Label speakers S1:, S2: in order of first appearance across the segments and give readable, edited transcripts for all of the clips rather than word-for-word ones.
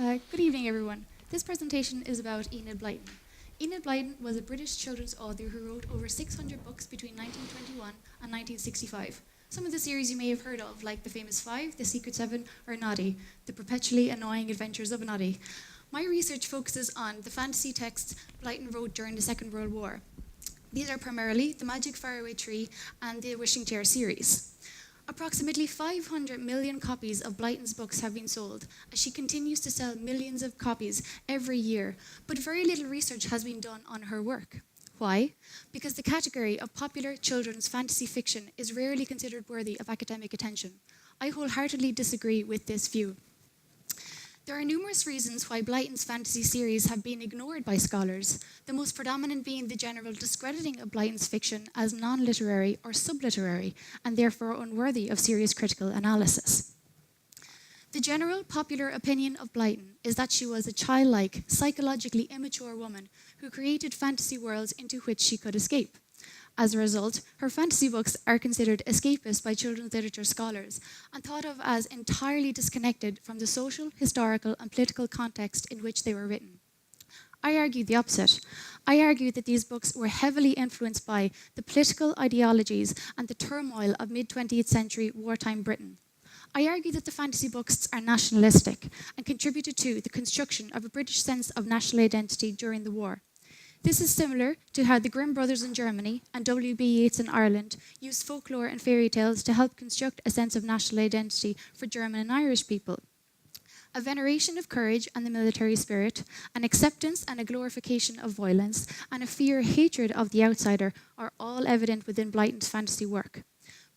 S1: Good evening, everyone. This presentation is about Enid Blyton. Enid Blyton was a British children's author who wrote over 600 books between 1921 and 1965. Some of the series you may have heard of, like The Famous Five, The Secret Seven, or Noddy, The Perpetually Annoying Adventures of Noddy. My research focuses on the fantasy texts Blyton wrote during the Second World War. These are primarily The Magic Faraway Tree and the Wishing Chair series. Approximately 500 million copies of Blyton's books have been sold, as she continues to sell millions of copies every year, but very little research has been done on her work. Why? Because the category of popular children's fantasy fiction is rarely considered worthy of academic attention. I wholeheartedly disagree with this view. There are numerous reasons why Blyton's fantasy series have been ignored by scholars, the most predominant being the general discrediting of Blyton's fiction as non-literary or subliterary, and therefore unworthy of serious critical analysis. The general popular opinion of Blyton is that she was a childlike, psychologically immature woman who created fantasy worlds into which she could escape. As a result, her fantasy books are considered escapist by children's literature scholars and thought of as entirely disconnected from the social, historical, and political context in which they were written. I argue the opposite. I argue that these books were heavily influenced by the political ideologies and the turmoil of mid-20th century wartime Britain. I argue that the fantasy books are nationalistic and contributed to the construction of a British sense of national identity during the war. This is similar to how the Grimm brothers in Germany and W.B. Yeats in Ireland used folklore and fairy tales to help construct a sense of national identity for German and Irish people. A veneration of courage and the military spirit, an acceptance and a glorification of violence, and a hatred of the outsider are all evident within Blyton's fantasy work.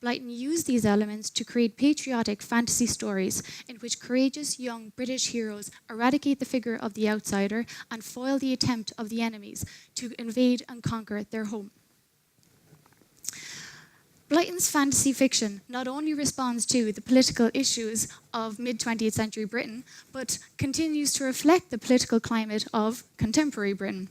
S1: Blyton used these elements to create patriotic fantasy stories in which courageous young British heroes eradicate the figure of the outsider and foil the attempt of the enemies to invade and conquer their home. Blyton's fantasy fiction not only responds to the political issues of mid-20th century Britain, but continues to reflect the political climate of contemporary Britain.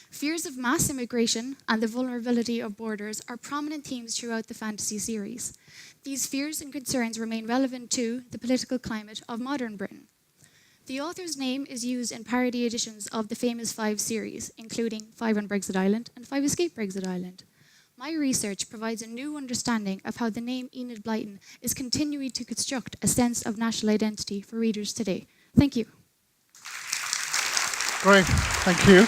S1: Fears of mass immigration and the vulnerability of borders are prominent themes throughout the fantasy series. These fears and concerns remain relevant to the political climate of modern Britain. The author's name is used in parody editions of the Famous Five series, including Five on Brexit Island and Five Escape Brexit Island. My research provides a new understanding of how the name Enid Blyton is continuing to construct a sense of national identity for readers today. Thank you.
S2: Great, thank you.